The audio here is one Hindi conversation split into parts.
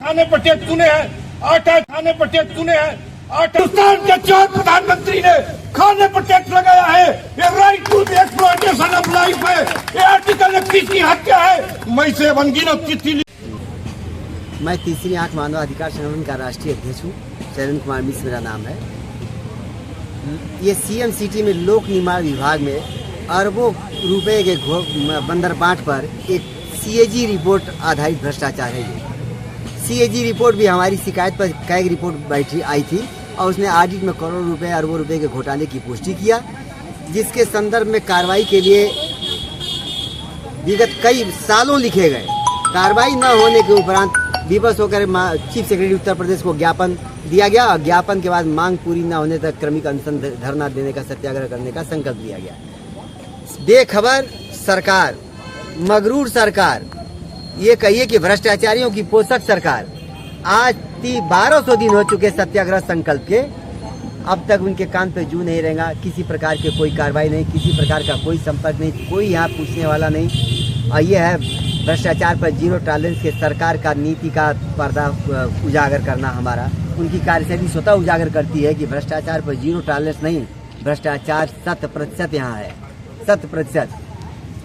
खाने पर टैक्स चुने हैं, आटा खाने पर टैक्स चुने हैं, हिंदुस्तान के 4 प्रधानमंत्री ने खाने पर टैक्स लगाया है। ये right to the exploitation of life है। ये आर्टिकल 31 की हत्या है। मैं से अनगिनत चिट्ठी। मैं तीसरी आंख मानव अधिकार संगठन का राष्ट्रीय अध्यक्ष हूँ। शैलेंद्र कुमार मिश्र मेरा नाम है। ये सीएम सिटी में लोक निर्माण विभाग में अरबों रुपए के बंदरबाट पर एक सीएजी रिपोर्ट आधारित भ्रष्टाचार है। ये सीएजी रिपोर्ट भी हमारी शिकायत पर कई रिपोर्ट आई थी और उसने ऑडिट में करोड़ों रुपए अरबों रुपए के घोटाले की पुष्टि किया, जिसके संदर्भ में कार्रवाई के लिए विगत कई सालों लिखे गए। कार्रवाई न होने के उपरांत विवश होकर चीफ सेक्रेटरी उत्तर प्रदेश को ज्ञापन दिया गया और ज्ञापन के बाद मांग पूरी न होने तक क्रमिक अनशन धरना देने का सत्याग्रह करने का संकल्प लिया गया। बेखबर सरकार, मगरूर सरकार, ये कहिए कि भ्रष्टाचारियों की पोषक सरकार, आज 1200 दिन हो चुके सत्याग्रह संकल्प के, अब तक उनके कान पे जू नहीं रहेगा। किसी प्रकार के कोई कार्रवाई नहीं, किसी प्रकार का कोई संपर्क नहीं, कोई यहाँ पूछने वाला नहीं। और ये है भ्रष्टाचार पर जीरो टॉलरेंस के सरकार का नीति का पर्दा उजागर करना। हमारा उनकी कार्यशैली स्वतः उजागर करती है कि भ्रष्टाचार पर जीरो टॉलरेंस नहीं, भ्रष्टाचार 100% यहाँ है। 100%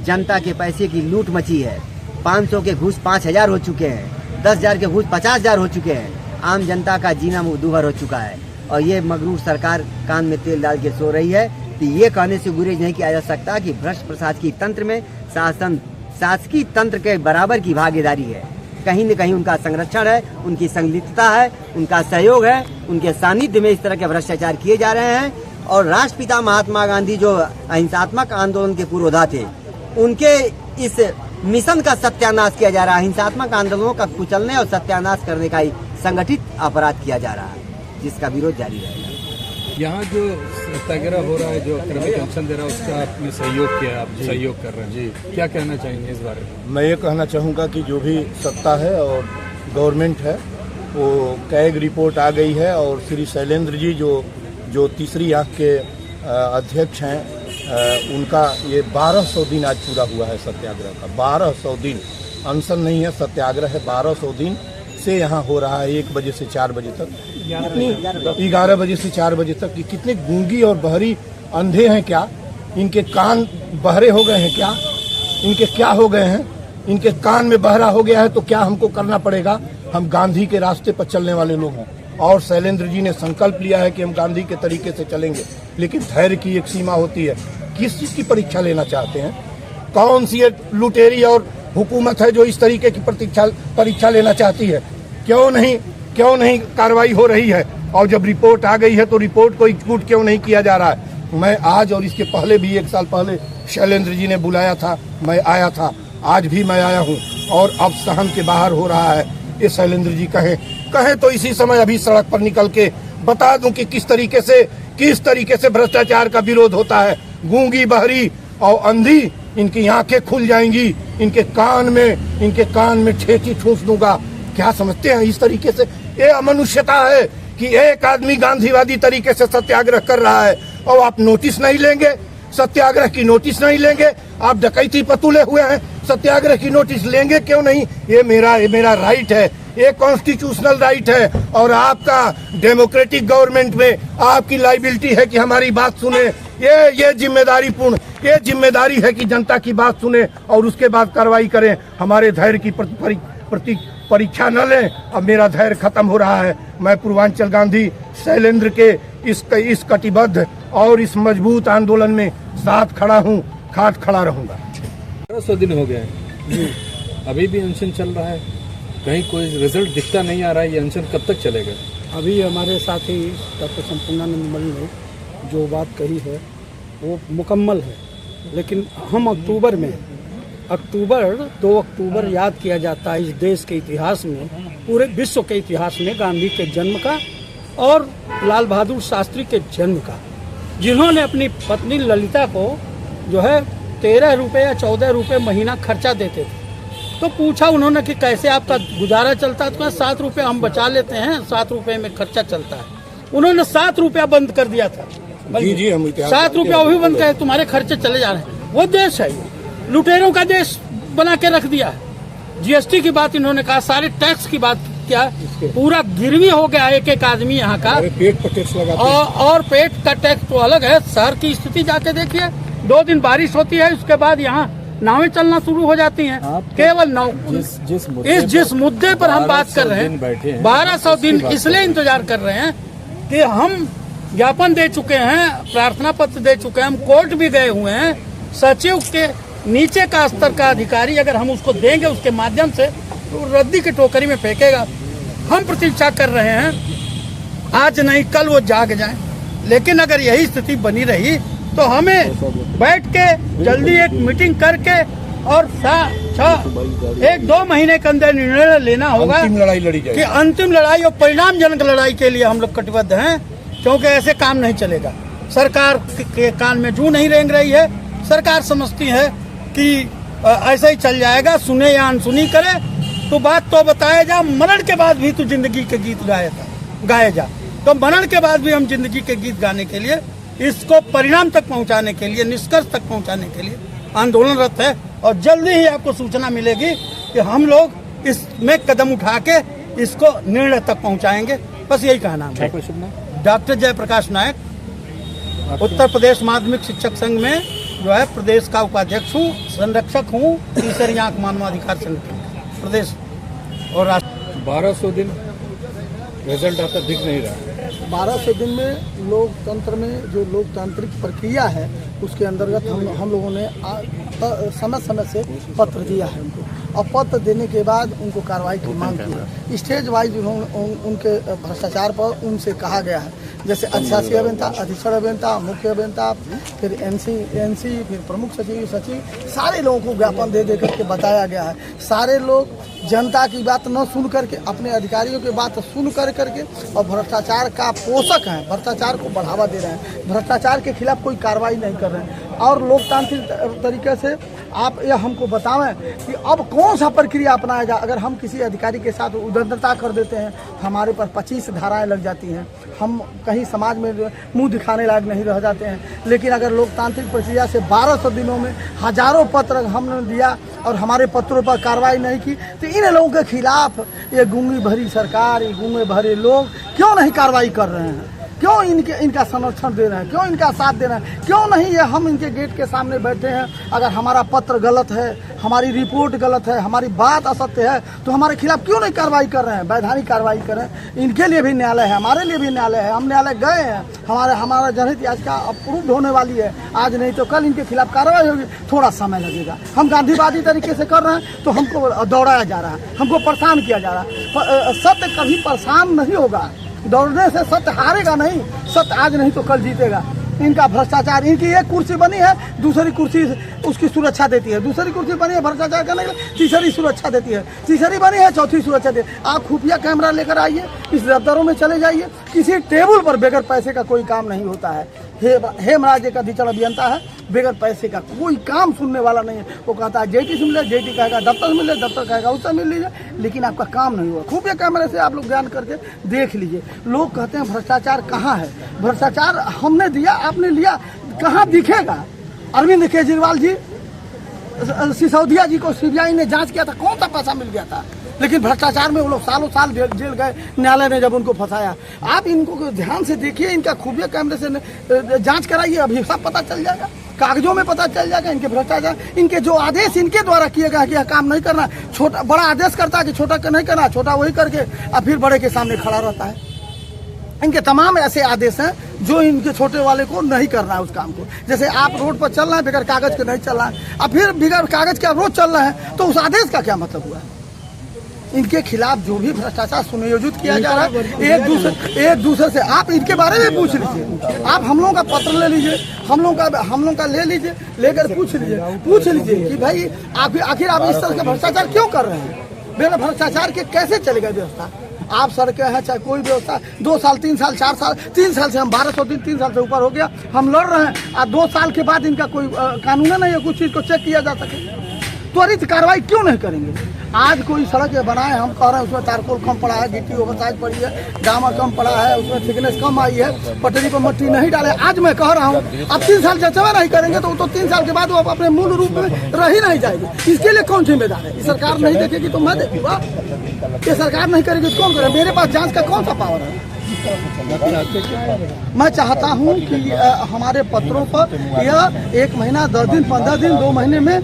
जनता के पैसे की लूट मची है। 500 के घूस 5000 हो चुके हैं, 10,000 के घूस 50,000 हो चुके हैं। आम जनता का जीना दुभर हो चुका है और ये मगरूर सरकार कान में तेल डाल के सो रही है। तो ये कहने से गुरेज नहीं किया जा सकता कि भ्रष्ट प्रशासकीय तंत्र में शासकीय तंत्र के बराबर की भागीदारी है। कहीं न कहीं उनका संरक्षण है, उनकी संलिप्तता है, उनका सहयोग है। उनके सानिध्य में इस तरह के भ्रष्टाचार किए जा रहे हैं। और राष्ट्रपिता महात्मा गांधी जो अहिंसात्मक आंदोलन के पुरोधा थे, उनके इस मिशन का सत्यानाश किया जा रहा है। हिंसात्मक आंदोलनों का कुचलने और सत्यानाश करने का संगठित अपराध किया जा रहा है, जिसका विरोध जारी रहेगा। यहाँ जो सत्याग्रह हो रहा है, जो क्रमिक अनशन दे रहा है, उसका आपने सहयोग किया, आप सहयोग कर रहे हैं जी, क्या कहना चाहेंगे इस बारे में? मैं ये कहना चाहूँगा कि जो भी सत्ता है और गवर्नमेंट है, वो कैग रिपोर्ट आ गई है और श्री शैलेंद्र जी जो तीसरी आंख के अध्यक्ष हैं, उनका ये 1200 दिन आज पूरा हुआ है सत्याग्रह का। 1200 दिन अनशन नहीं है, सत्याग्रह है। 1200 दिन से यहाँ हो रहा है 1 बजे से 4 बजे तक, 11 बजे से 4 बजे तक। कि कितने गूंगी और बहरी अंधे हैं क्या? इनके कान बहरे हो गए हैं क्या? इनके क्या हो गए हैं? इनके कान में बहरा हो गया है तो क्या हमको करना पड़ेगा? हम गांधी के रास्ते पर चलने वाले लोग हैं और शैलेंद्र जी ने संकल्प लिया है कि हम गांधी के तरीके से चलेंगे। लेकिन धैर्य की एक सीमा होती है। किस चीज की परीक्षा लेना चाहते हैं? कौन सी एक लुटेरी और हुकूमत है जो इस तरीके की परीक्षा लेना चाहती है? क्यों नहीं कार्रवाई हो रही है? और जब रिपोर्ट आ गई है तो रिपोर्ट को एग्जीक्यूट क्यों नहीं किया जा रहा है? मैं आज और इसके पहले भी 1 साल पहले शैलेंद्र जी ने बुलाया था, मैं आया था, आज भी मैं आया हूँ और अब सहन के बाहर हो रहा है। ये शैलेंद्र जी कहे तो इसी समय अभी सड़क पर निकल के बता दूं कि किस तरीके से भ्रष्टाचार का विरोध होता है। गूंगी, बहरी और अंधी, इनकी आंखें खुल जाएंगी, इनके कान में ठेठी ठूंस दूंगा। क्या समझते हैं इस तरीके से? ये अमनुष्यता है कि एक आदमी गांधीवादी तरीके से सत्याग्रह कर रहा है और आप नोटिस नहीं लेंगे, सत्याग्रह की नोटिस नहीं लेंगे। आप डकैती पर तुले हुए हैं, सत्याग्रह की नोटिस लेंगे क्यों नहीं? ये मेरा राइट है, ये कॉन्स्टिट्यूशनल राइट है और आपका डेमोक्रेटिक गवर्नमेंट में आपकी लाइबिलिटी है कि हमारी बात सुने। ये जिम्मेदारी है कि जनता की बात सुने और उसके बाद कार्रवाई करें। हमारे धैर्य की परीक्षा न लें। अब मेरा धैर्य खत्म हो रहा है। मैं पूर्वांचल गांधी शैलेंद्र के इस कटिबद्ध और इस मजबूत आंदोलन में साथ खड़ा हूँ, खाट खड़ा रहूंगा। 1200 दिन हो गए हैं, अभी भी अनशन चल रहा है, कहीं कोई रिजल्ट दिखता नहीं आ रहा है। ये अनशन कब तक चलेगा? अभी हमारे साथी डॉक्टर संपूर्णानंद मल ने जो बात कही है वो मुकम्मल है, लेकिन हम अक्टूबर 2 अक्टूबर याद किया जाता है इस देश के इतिहास में, पूरे विश्व के इतिहास में गांधी के जन्म का और लाल बहादुर शास्त्री के जन्म का, जिन्होंने अपनी पत्नी ललिता को जो है 13 रुपये या 14 रुपये महीना खर्चा देते थे। तो पूछा उन्होंने कि कैसे आपका गुजारा चलता है? तो कहा 7 रुपये हम बचा लेते हैं, 7 रुपये में खर्चा चलता है। उन्होंने 7 रुपया बंद कर दिया था। जी हम 7 रुपया वो भी बंद करे, तुम्हारे खर्चे चले जा रहे हैं। वो देश है, लुटेरों का देश बना के रख दिया है। जीएसटी की बात इन्होंने कहा, सारे टैक्स की बात किया, पूरा गिरवी हो गया एक एक आदमी यहाँ का। पेट पर टैक्स लगाते हैं। और पेट का टैक्स तो अलग है। शहर की स्थिति जाके देखिए, 2 दिन बारिश होती है, उसके बाद यहाँ नावें चलना शुरू हो जाती हैं। केवल जिस मुद्दे पर हम बात कर रहे हैं, 1200 दिन इसलिए इंतजार कर रहे हैं कि हम ज्ञापन दे चुके हैं, प्रार्थना पत्र दे चुके हैं, हम कोर्ट भी गए हुए हैं। सचिव के नीचे का स्तर का अधिकारी अगर हम उसको देंगे उसके माध्यम से, तो रद्दी की टोकरी में फेंकेगा। हम प्रतीक्षा कर रहे हैं, आज नहीं कल वो जाग जाए। लेकिन अगर यही स्थिति बनी रही तो हमें बैठ के जल्दी एक मीटिंग करके और 1-2 महीने के अंदर निर्णय लेना होगा। अंतिम लड़ाई लड़ी जाएगी। कि अंतिम लड़ाई और परिणामजनक लड़ाई के लिए हम लोग कटिबद्ध हैं, क्योंकि ऐसे काम नहीं चलेगा। सरकार के कान में जू नहीं रेंग रही है। सरकार समझती है कि ऐसा ही चल जाएगा, सुने या अनसुनी करे, तो बात तो बताया जा, मरण के बाद भी तू जिंदगी के गीत गाए जा। तो मरण के बाद भी हम जिंदगी के गीत गाने के लिए, इसको परिणाम तक पहुंचाने के लिए, निष्कर्ष तक पहुंचाने के लिए आंदोलनरत है। और जल्दी ही आपको सूचना मिलेगी कि हम लोग इसमें कदम उठा के इसको निर्णय तक पहुंचाएंगे। बस यही कहना है। डॉक्टर जयप्रकाश नायक, उत्तर प्रदेश माध्यमिक शिक्षक संघ में जो है प्रदेश का उपाध्यक्ष हूँ, संरक्षक हूँ, तीसरी आंख मानवाधिकार संगठन प्रदेश और राष्ट्र। 1200 दिन रिजल्ट आता दिख नहीं रहा। 1200 दिन में लोकतंत्र में जो लोकतांत्रिक प्रक्रिया है उसके अंतर्गत हम लोगों ने समय समय से पत्र दिया है उनको, और पत्र देने के बाद उनको कार्रवाई की मांग की है। स्टेज वाइज उनके भ्रष्टाचार पर उनसे कहा गया है, जैसे अधिशासी अभियंता, अधीक्षण अभियंता, मुख्य अभियंता, फिर एनसी, फिर प्रमुख सचिव, सारे लोगों को ज्ञापन दे करके बताया गया है। सारे लोग जनता की बात न सुन करके, अपने अधिकारियों की बात सुन करके और भ्रष्टाचार का पोषक हैं, भ्रष्टाचार को बढ़ावा दे रहे हैं, भ्रष्टाचार के खिलाफ कोई कार्रवाई नहीं कर रहे हैं। और लोकतांत्रिक तरीके से आप यह हमको बतावें कि अब कौन सा प्रक्रिया अपनाया जाए। अगर हम किसी अधिकारी के साथ उद्दंडता कर देते हैं, हमारे पर 25 धाराएं लग जाती हैं, हम कहीं समाज में मुंह दिखाने लायक नहीं रह जाते हैं। लेकिन अगर लोकतांत्रिक प्रक्रिया से 1200 दिनों में हजारों पत्र हमने दिया और हमारे पत्रों पर कार्रवाई नहीं की, तो इन लोगों के खिलाफ ये गूंगी भरी सरकार, ये गूंगे भरे लोग क्यों नहीं कार्रवाई कर रहे हैं? क्यों इनका संरक्षण दे रहे हैं? क्यों इनका साथ दे रहे हैं? क्यों नहीं ये हम इनके गेट के सामने बैठे हैं? अगर हमारा पत्र गलत है, हमारी रिपोर्ट गलत है, हमारी बात असत्य है, तो हमारे खिलाफ क्यों नहीं कार्रवाई कर रहे हैं? वैधानिक कार्रवाई करें। इनके लिए भी न्यायालय है, हमारे लिए भी न्यायालय है। हम न्यायालय गए हैं, हमारा जनहित याचिका अप्रूव्ड होने वाली है। आज नहीं तो कल इनके खिलाफ कार्रवाई होगी। थोड़ा समय लगेगा। हम गांधीवादी तरीके से कर रहे हैं तो हमको दौड़ाया जा रहा है, हमको परेशान किया जा रहा है। सत्य कभी परेशान नहीं होगा। दौड़ने से सत्य हारेगा नहीं। सत्य आज नहीं तो कल जीतेगा। इनका भ्रष्टाचार, इनकी एक कुर्सी बनी है, दूसरी कुर्सी उसकी सुरक्षा देती है, दूसरी कुर्सी बनी है भ्रष्टाचार करने के लिए, तीसरी सुरक्षा देती है, तीसरी बनी है, चौथी सुरक्षा देती है। आप खुफिया कैमरा लेकर आइए, इस दफ्तरों में चले जाइए, किसी टेबल पर बगैर पैसे का कोई काम नहीं होता है। हेमराज एक अधीक्षण अभियंता है, बगैर पैसे का कोई काम सुनने वाला नहीं है। वो कहता है जेटी से मिले, जेटी कहेगा दफ्तर मिले, दफ्तर कहेगा उससे मिल लीजिए, लेकिन आपका काम नहीं हुआ। खुफिया कैमरे से आप लोग ध्यान करके देख लीजिए। लोग कहते हैं भ्रष्टाचार कहाँ है? भ्रष्टाचार हमने दिया, आपने लिया, कहाँ दिखेगा? अरविंद केजरीवाल जी, सिसोदिया जी को सीबीआई ने जांच किया था, कौन सा पैसा मिल गया था? लेकिन भ्रष्टाचार में वो लोग सालों साल जेल गए, न्यायालय ने जब उनको फंसाया। आप इनको ध्यान से देखिए, इनका खुफिया कैमरे से जांच कराइए, अभी सब पता चल जाएगा, कागजों में पता चल जाएगा इनके भ्रष्टाचार। इनके जो आदेश इनके द्वारा किए गए कि यह काम नहीं करना, छोटा बड़ा आदेश करता है कि छोटा नहीं करना, छोटा वही करके अब फिर बड़े के सामने खड़ा रहता है। इनके तमाम ऐसे आदेश हैं जो इनके छोटे वाले को नहीं करना है उस काम को। जैसे आप रोड पर चल रहे हैं, बगैर कागज के नहीं चल रहा है, अब फिर बगैर कागज के रोज चल रहे हैं, तो उस आदेश का क्या मतलब हुआ? इनके खिलाफ जो भी भ्रष्टाचार सुनियोजित किया जा रहा है, एक दूसरे से आप इनके बारे में पूछ लीजिए। आप हम लोगों का पत्र ले लीजिए, हम लोगों का ले लीजिए, लेकर पूछ लीजिए कि भाई आखिर आप इस तरह का भ्रष्टाचार क्यों कर रहे हैं? बिना भ्रष्टाचार के कैसे चलेगा व्यवस्था? आप सड़कें हैं, चाहे कोई व्यवस्था, 2 साल 3 साल 4 साल 3 साल से हम 1200 दिन 3 साल से ऊपर हो गया, हम लड़ रहे हैं। और 2 साल के बाद इनका कोई कानून नहीं है कुछ चीज़ को चेक किया जा सके। त्वरित कार्रवाई क्यों नहीं करेंगे? आज कोई सड़क बनाए, हम कह रहे हैं उसमें तारकोल कम पड़ा है, गिट्टी ओवरसाइज पड़ी है, डामर कम पड़ा है, उसमें थिकनेस कम आई है, पटरी पर मट्टी नहीं डाले। आज मैं कह रहा हूँ अब 3 साल जचवा नहीं करेंगे तो 3 साल के बाद वो अपने मूल रूप में रह ही नहीं जाएगी। इसके लिए कौन जिम्मेदार है? सरकार नहीं देखेगी तो मैं देखूंगा, ये सरकार नहीं करेगी तो कौन करे? मेरे पास जांच का कौन सा पावर है? मैं चाहता हूं कि हमारे पत्रों पर यह 1 महीना 10 दिन 15 दिन 2 महीने में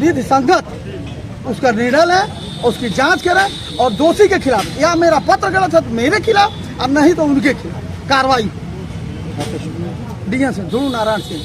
विधि संगत उसका निर्णय है, उसकी जांच करें और दोषी के खिलाफ, या मेरा पत्र गलत है तो मेरे खिलाफ और नहीं तो उनके खिलाफ कार्रवाई। डीएन से ध्रुव नारायण सिंह।